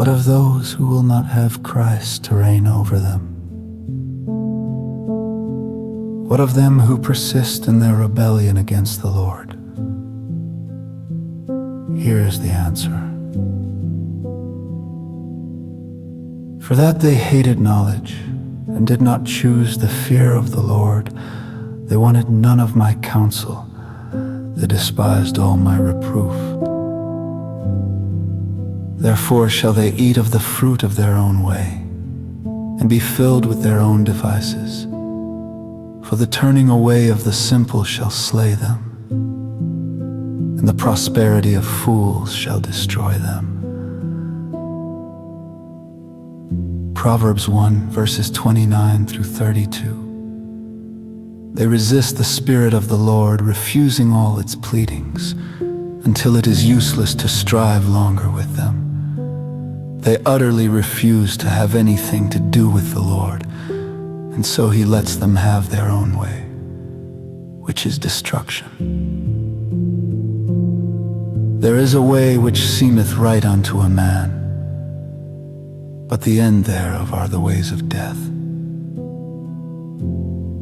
What of those who will not have Christ to reign over them? What of them who persist in their rebellion against the Lord? Here is the answer. For that they hated knowledge and did not choose the fear of the Lord, they wanted none of my counsel, they despised all my reproof. Therefore shall they eat of the fruit of their own way, and be filled with their own devices. For the turning away of the simple shall slay them, and the prosperity of fools shall destroy them. Proverbs 1, verses 29 through 32. They resist the Spirit of the Lord, refusing all its pleadings, until it is useless to strive longer with them. They utterly refuse to have anything to do with the Lord, and so He lets them have their own way, which is destruction. There is a way which seemeth right unto a man, but the end thereof are the ways of death.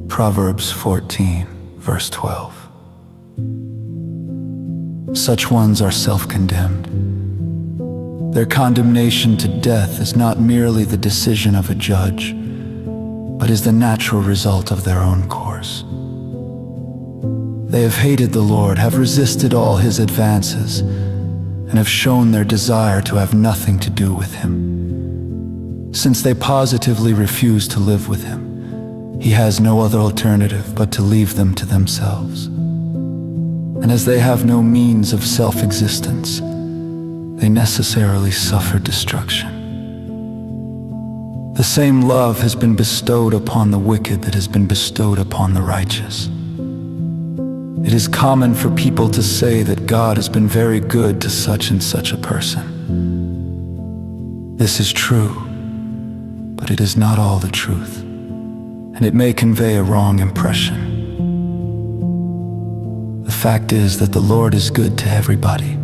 Proverbs 14, verse 12. Such ones are self-condemned. Their condemnation to death is not merely the decision of a judge, but is the natural result of their own course. They have hated the Lord, have resisted all His advances, and have shown their desire to have nothing to do with Him. Since they positively refuse to live with Him, He has no other alternative but to leave them to themselves. And as they have no means of self-existence, they necessarily suffer destruction. The same love has been bestowed upon the wicked that has been bestowed upon the righteous. It is common for people to say that God has been very good to such and such a person. This is true, but it is not all the truth, and it may convey a wrong impression. The fact is that the Lord is good to everybody.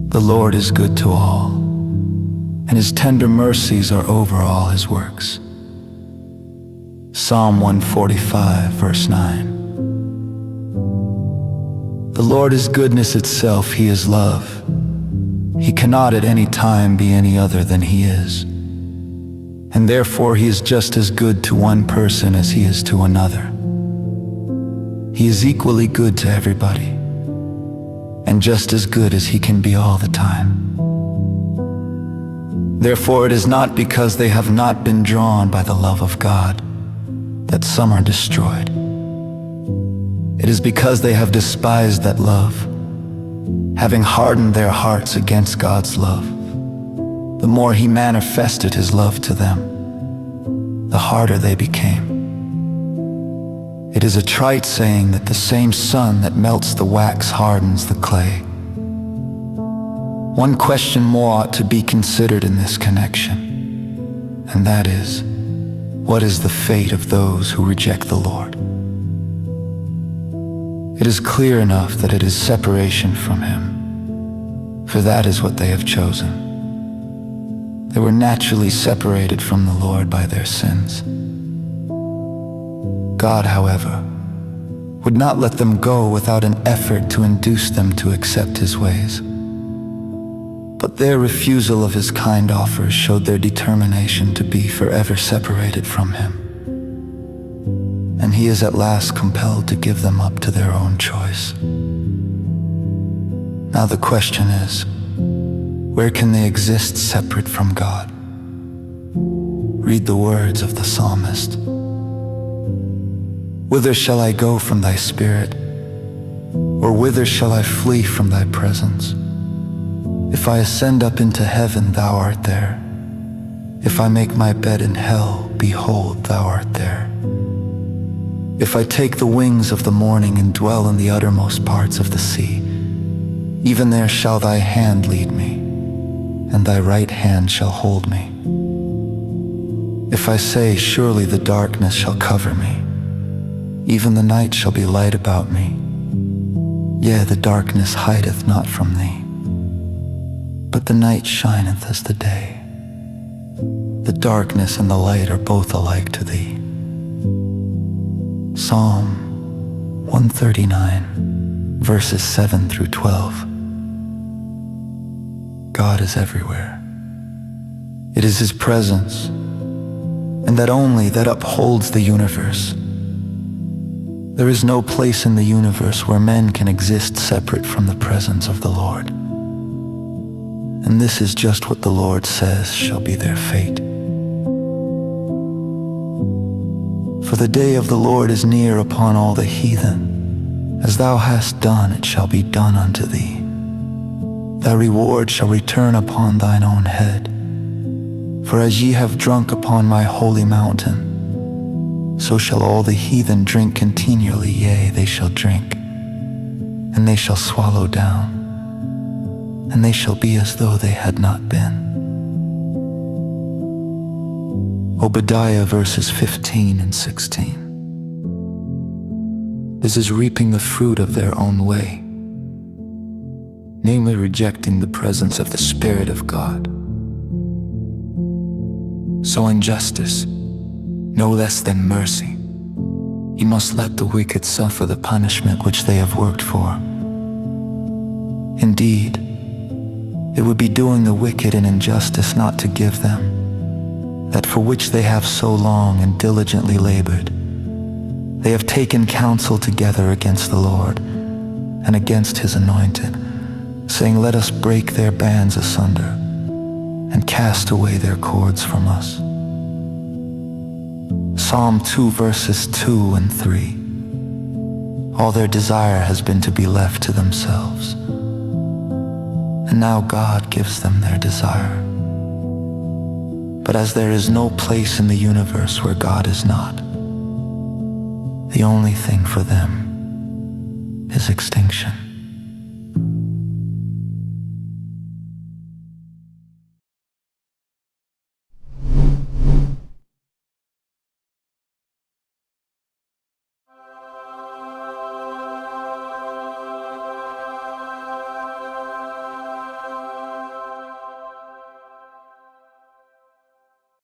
The Lord is good to all, and His tender mercies are over all His works. Psalm 145, verse 9. The Lord is goodness itself, He is love. He cannot at any time be any other than He is, and therefore He is just as good to one person as He is to another. He is equally good to everybody, and just as good as He can be all the time. Therefore it is not because they have not been drawn by the love of God that some are destroyed. It is because they have despised that love, having hardened their hearts against God's love. The more He manifested His love to them, the harder they became. It is a trite saying that the same sun that melts the wax hardens the clay. One question more ought to be considered in this connection, and that is, what is the fate of those who reject the Lord? It is clear enough that it is separation from Him, for that is what they have chosen. They were naturally separated from the Lord by their sins. God, however, would not let them go without an effort to induce them to accept His ways. But their refusal of His kind offers showed their determination to be forever separated from Him. And He is at last compelled to give them up to their own choice. Now the question is, where can they exist separate from God? Read the words of the psalmist. Whither shall I go from Thy Spirit? Or whither shall I flee from Thy presence? If I ascend up into heaven, Thou art there. If I make my bed in hell, behold, Thou art there. If I take the wings of the morning and dwell in the uttermost parts of the sea, even there shall Thy hand lead me, and Thy right hand shall hold me. If I say, surely the darkness shall cover me, even the night shall be light about me, yea, the darkness hideth not from Thee. But the night shineth as the day. The darkness and the light are both alike to thee. Psalm 139, verses 7 through 12. God is everywhere. It is His presence, and that only, that upholds the universe. There is no place in the universe where men can exist separate from the presence of the Lord. And this is just what the Lord says shall be their fate. For the day of the Lord is near upon all the heathen. As thou hast done, it shall be done unto thee. Thy reward shall return upon thine own head. For as ye have drunk upon my holy mountain, so shall all the heathen drink continually, yea, they shall drink, and they shall swallow down, and they shall be as though they had not been. Obadiah verses 15 and 16. This is reaping the fruit of their own way, namely rejecting the presence of the Spirit of God. So injustice, no less than mercy, He must let the wicked suffer the punishment which they have worked for. Indeed, it would be doing the wicked an injustice not to give them that for which they have so long and diligently labored. They have taken counsel together against the Lord and against His anointed, saying, Let us break their bands asunder and cast away their cords from us. Psalm 2 verses 2 and 3. All their desire has been to be left to themselves, and now God gives them their desire. But as there is no place in the universe where God is not, the only thing for them is extinction.